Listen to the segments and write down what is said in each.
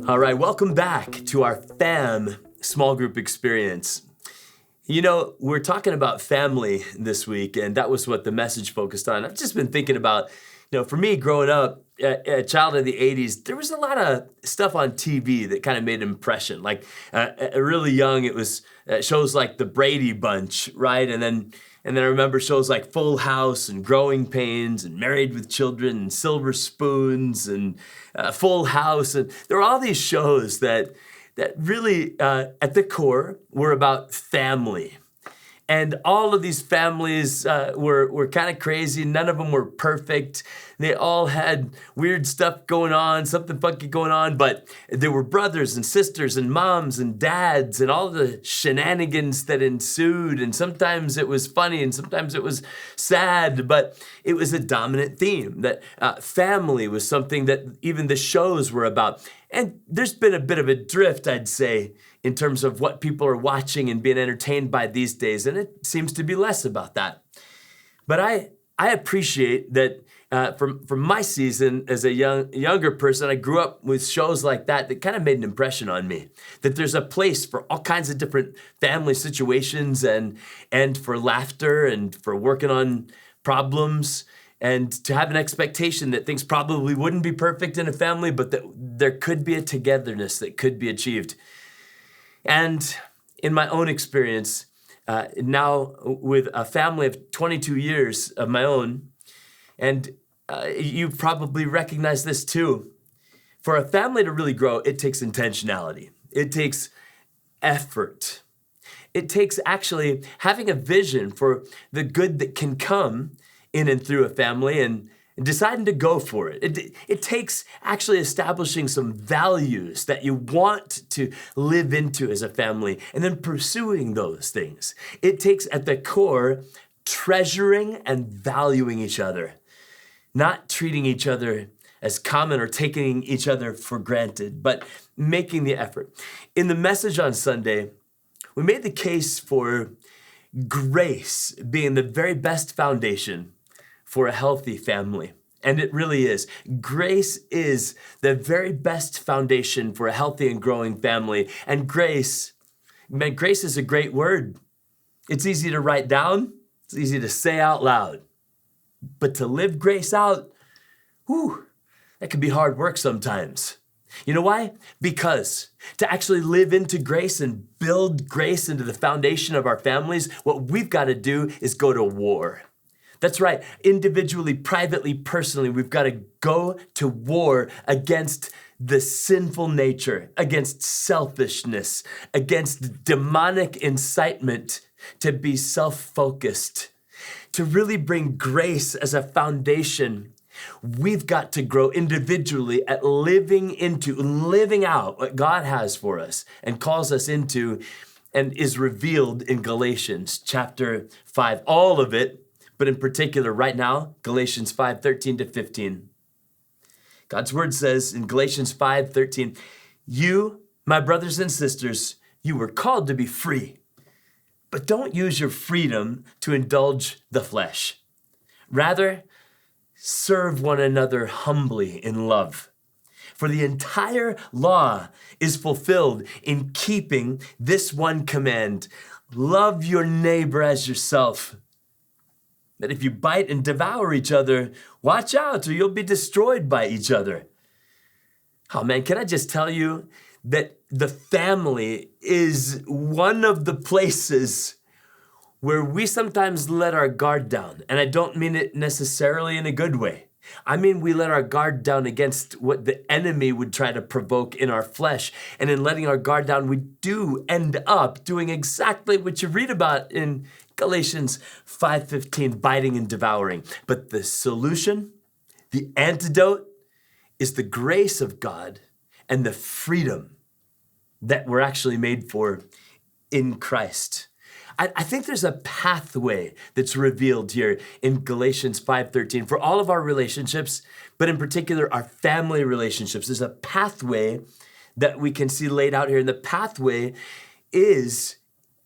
All right, welcome back to our FAM small group experience. You know, we're talking about family this week, and that was what the message focused on. I've just been thinking about, for me growing up, a child of the 80s, there was a lot of stuff on TV that kind of made an impression. Like really young, it was shows like The Brady Bunch, right? And then I remember shows like Full House and Growing Pains and Married with Children and Silver Spoons and Full House. And there were all these shows that really, at the core, were about family. And all of these families were kind of crazy. None of them were perfect. They all had weird stuff going on, something funky going on, but there were brothers and sisters and moms and dads and all the shenanigans that ensued. And sometimes it was funny and sometimes it was sad, but it was a dominant theme that family was something that even the shows were about. And there's been a bit of a drift, I'd say, in terms of what people are watching and being entertained by these days, and it seems to be less about that. But I appreciate that from my season as a younger person, I grew up with shows like that kind of made an impression on me. That there's a place for all kinds of different family situations and for laughter and for working on problems, and to have an expectation that things probably wouldn't be perfect in a family, but that there could be a togetherness that could be achieved. And in my own experience, now with a family of 22 years of my own, and you probably recognize this too, for a family to really grow, it takes intentionality. It takes effort. It takes actually having a vision for the good that can come in and through a family and deciding to go for it. It takes actually establishing some values that you want to live into as a family and then pursuing those things. It takes at the core treasuring and valuing each other, not treating each other as common or taking each other for granted, but making the effort. In the message on Sunday, we made the case for grace being the very best foundation for a healthy family. And it really is. Grace is the very best foundation for a healthy and growing family. And grace is a great word. It's easy to write down. It's easy to say out loud. But to live grace out, that can be hard work sometimes. You know why? Because to actually live into grace and build grace into the foundation of our families, what we've got to do is go to war. That's right, individually, privately, personally, we've got to go to war against the sinful nature, against selfishness, against demonic incitement to be self-focused. To really bring grace as a foundation, we've got to grow individually at living out what God has for us and calls us into and is revealed in Galatians chapter 5. All of it, but in particular, right now, Galatians 5:13-15. God's word says in Galatians 5:13, you, my brothers and sisters, you were called to be free, but don't use your freedom to indulge the flesh. Rather, serve one another humbly in love. For the entire law is fulfilled in keeping this one command, love your neighbor as yourself. That if you bite and devour each other, watch out or you'll be destroyed by each other. Oh man, can I just tell you that the family is one of the places where we sometimes let our guard down. And I don't mean it necessarily in a good way. I mean, we let our guard down against what the enemy would try to provoke in our flesh. And in letting our guard down, we do end up doing exactly what you read about in Galatians 5:15, biting and devouring. But the solution, the antidote, is the grace of God and the freedom that we're actually made for in Christ. I think there's a pathway that's revealed here in Galatians 5:13 for all of our relationships, but in particular our family relationships. There's a pathway that we can see laid out here, and the pathway is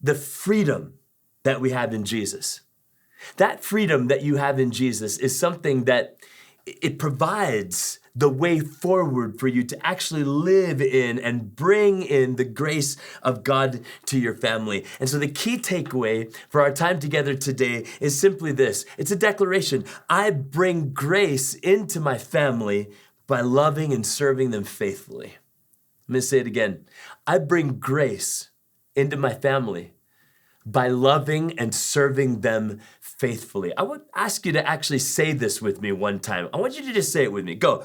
the freedom that we have in Jesus. That freedom that you have in Jesus is something that it provides the way forward for you to actually live in and bring in the grace of God to your family. And so the key takeaway for our time together today is simply this. It's a declaration. I bring grace into my family by loving and serving them faithfully. I'm going to say it again. I bring grace into my family by loving and serving them faithfully. I would ask you to actually say this with me one time. I want you to just say it with me. Go.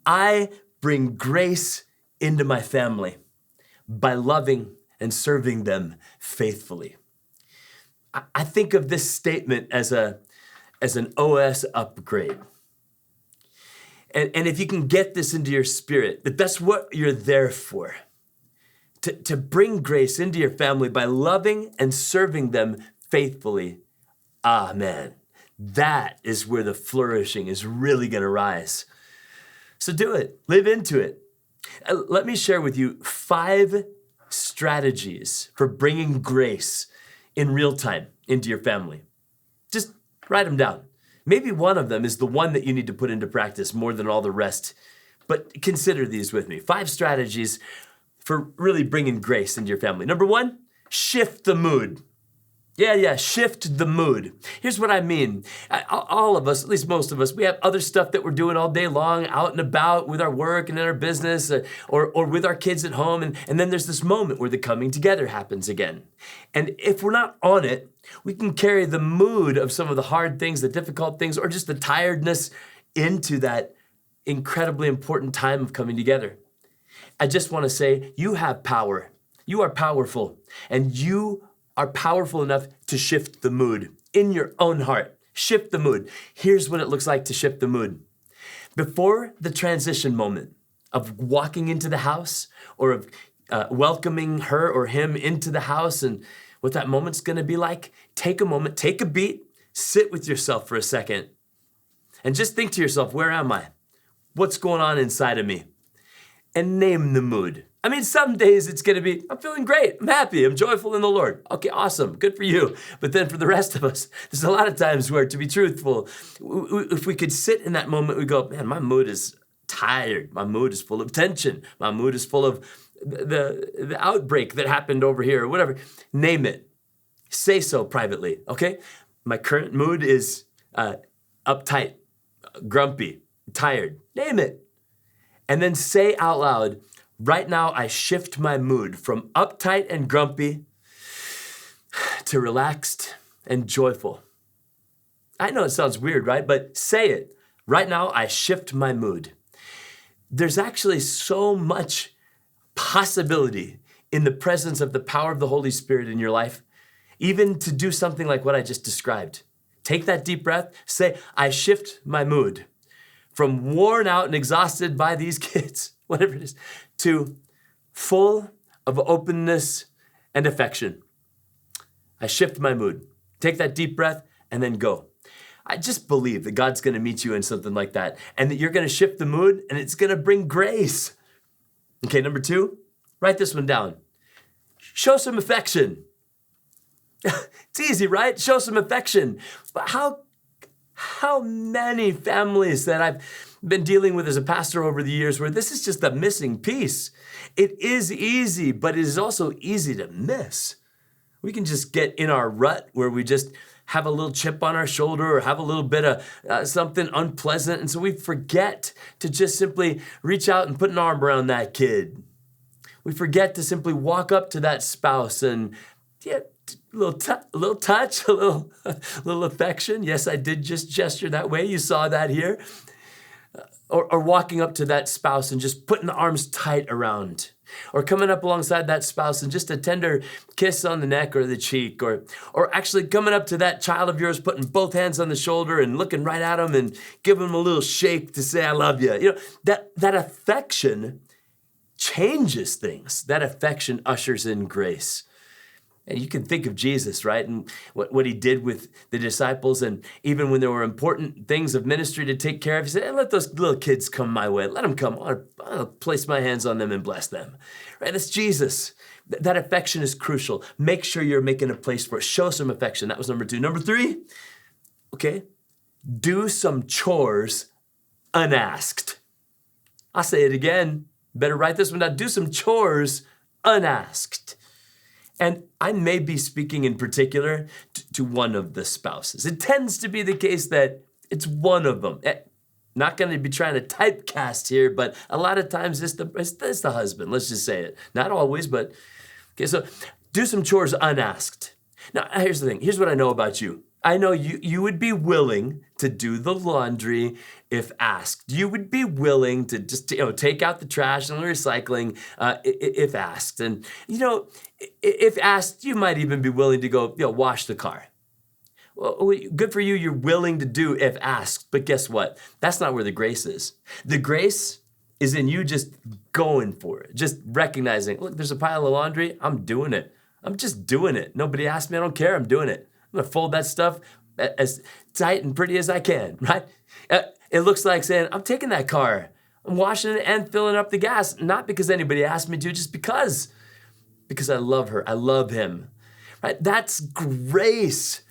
I bring grace into my family by loving and serving them faithfully. I think of this statement as an OS upgrade. And if you can get this into your spirit, that's what you're there for. To bring grace into your family by loving and serving them faithfully. Amen. That is where the flourishing is really going to rise. So do it. Live into it. Let me share with you 5 strategies for bringing grace in real time into your family. Just write them down. Maybe one of them is the one that you need to put into practice more than all the rest. But consider these with me. 5 strategies for really bringing grace into your family. Number 1, shift the mood. Shift the mood. Here's what I mean. All of us, at least most of us, we have other stuff that we're doing all day long, out and about with our work and in our business, or with our kids at home. And then there's this moment where the coming together happens again. And if we're not on it, we can carry the mood of some of the hard things, the difficult things, or just the tiredness into that incredibly important time of coming together. I just want to say, you have power. You are powerful, and you are powerful enough to shift the mood in your own heart. Shift the mood. Here's what it looks like to shift the mood. Before the transition moment of walking into the house or of welcoming her or him into the house and what that moment's going to be like, take a moment, take a beat, sit with yourself for a second, and just think to yourself, where am I? What's going on inside of me? And name the mood. I mean, some days it's going to be, I'm feeling great, I'm happy, I'm joyful in the Lord. Okay, awesome, good for you. But then for the rest of us, there's a lot of times where, to be truthful, if we could sit in that moment, we go, man, my mood is tired. My mood is full of tension. My mood is full of the outbreak that happened over here or whatever. Name it. Say so privately, okay? My current mood is uptight, grumpy, tired. Name it. And then say out loud, right now I shift my mood from uptight and grumpy to relaxed and joyful. I know it sounds weird, right? But say it. Right now I shift my mood. There's actually so much possibility in the presence of the power of the Holy Spirit in your life, even to do something like what I just described. Take that deep breath, say, I shift my mood from worn out and exhausted by these kids, whatever it is, to full of openness and affection. I shift my mood. Take that deep breath and then go. I just believe that God's going to meet you in something like that and that you're going to shift the mood and it's going to bring grace. Okay, number 2, write this one down. Show some affection. It's easy, right? Show some affection. But how many families that I've been dealing with as a pastor over the years where this is just a missing piece. It is easy, but it is also easy to miss. We can just get in our rut where we just have a little chip on our shoulder or have a little bit of something unpleasant. And so we forget to just simply reach out and put an arm around that kid. We forget to simply walk up to that spouse and a little touch, a little affection. Yes, I did just gesture that way. You saw that here. Or walking up to that spouse and just putting the arms tight around. Or coming up alongside that spouse and just a tender kiss on the neck or the cheek. Or actually coming up to that child of yours, putting both hands on the shoulder and looking right at them and giving them a little shake to say, I love you. You know, that affection changes things. That affection ushers in grace. And you can think of Jesus, right? And what he did with the disciples. And even when there were important things of ministry to take care of, he said, hey, let those little kids come my way. Let them come. I'll place my hands on them and bless them. Right? That's Jesus. That affection is crucial. Make sure you're making a place for it. Show some affection. That was number 2. Number 3, okay, do some chores unasked. I'll say it again. Better write this one down. Do some chores unasked. And I may be speaking in particular to one of the spouses. It tends to be the case that it's one of them. Not going to be trying to typecast here, but a lot of times it's the husband. Let's just say it. Not always, but okay. So do some chores unasked. Now, here's the thing. Here's what I know about you. I know you would be willing to do the laundry if asked. You would be willing to just take out the trash and the recycling if asked. And if asked, you might even be willing to go wash the car. Well, good for you. You're willing to do if asked. But guess what? That's not where the grace is. The grace is in you just going for it, just recognizing, look, there's a pile of laundry. I'm doing it. I'm just doing it. Nobody asked me. I don't care. I'm doing it. I'm gonna fold that stuff as tight and pretty as I can, right? It looks like saying, I'm taking that car. I'm washing it and filling up the gas, not because anybody asked me to, just because I love her. I love him, right? That's grace.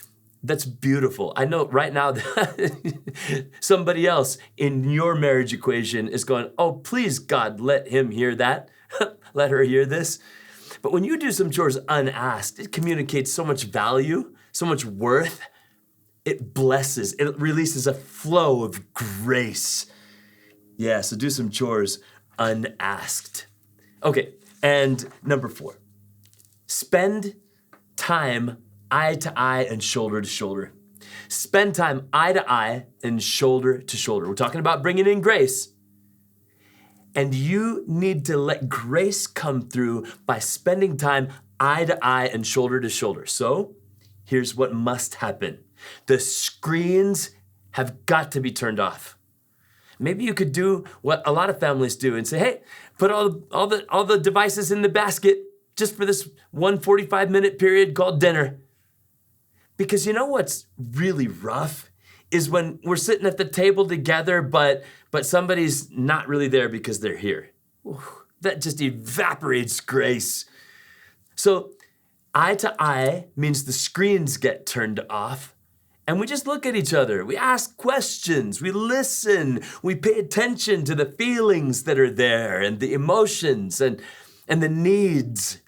That's beautiful. I know right now that somebody else in your marriage equation is going, oh, please, God, let him hear that. Let her hear this. But when you do some chores unasked, it communicates so much value, so much worth. It blesses, it releases a flow of grace. Yeah, so do some chores unasked. Okay, and number 4, spend time eye to eye and shoulder to shoulder. Spend time eye to eye and shoulder to shoulder. We're talking about bringing in grace. And you need to let grace come through by spending time eye to eye and shoulder to shoulder. So here's what must happen. The screens have got to be turned off. Maybe you could do what a lot of families do and say, hey, put all the devices in the basket just for this 145-minute period called dinner. Because you know what's really rough is when we're sitting at the table together, but somebody's not really there because they're here. Ooh, that just evaporates grace. So eye to eye means the screens get turned off and we just look at each other. We ask questions, we listen, we pay attention to the feelings that are there and the emotions and the needs.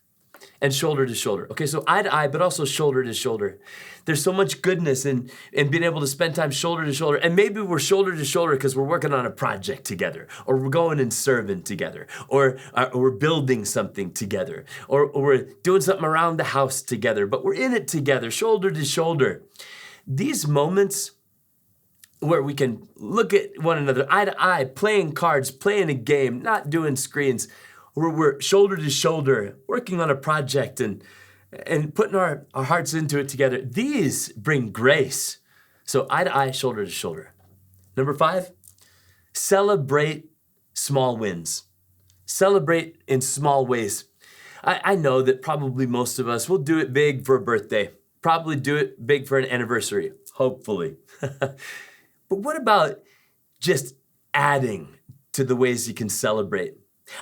And shoulder to shoulder. Okay, so eye to eye, but also shoulder to shoulder. There's so much goodness in being able to spend time shoulder to shoulder. And maybe we're shoulder to shoulder because we're working on a project together, or we're going and serving together, or we're building something together, or we're doing something around the house together, but we're in it together, shoulder to shoulder. These moments where we can look at one another, eye to eye, playing cards, playing a game, not doing screens, where we're shoulder to shoulder, working on a project and putting our hearts into it together. These bring grace. So eye to eye, shoulder to shoulder. Number 5, celebrate small wins. Celebrate in small ways. I know that probably most of us will do it big for a birthday, probably do it big for an anniversary, hopefully. But what about just adding to the ways you can celebrate?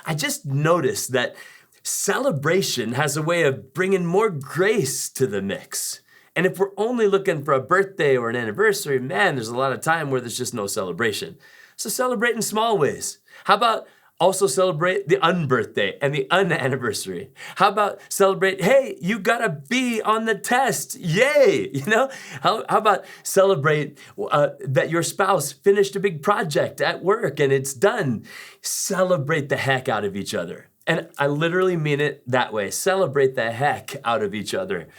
I just noticed that celebration has a way of bringing more grace to the mix. And if we're only looking for a birthday or an anniversary, man, there's a lot of time where there's just no celebration. So celebrate in small ways. How about also celebrate the unbirthday and the unanniversary? How about celebrate, hey, you got a B on the test, yay! How about celebrate that your spouse finished a big project at work and it's done? Celebrate the heck out of each other. And I literally mean it that way. Celebrate the heck out of each other.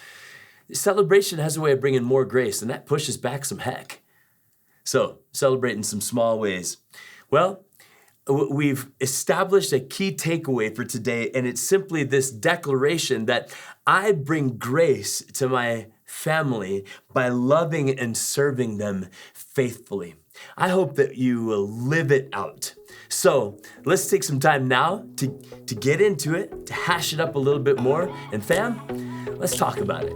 Celebration has a way of bringing more grace, and that pushes back some heck. So celebrate in some small ways. Well, we've established a key takeaway for today, and it's simply this declaration that I bring grace to my family by loving and serving them faithfully. I hope that you will live it out. So let's take some time now to get into it, to hash it up a little bit more. And fam, let's talk about it.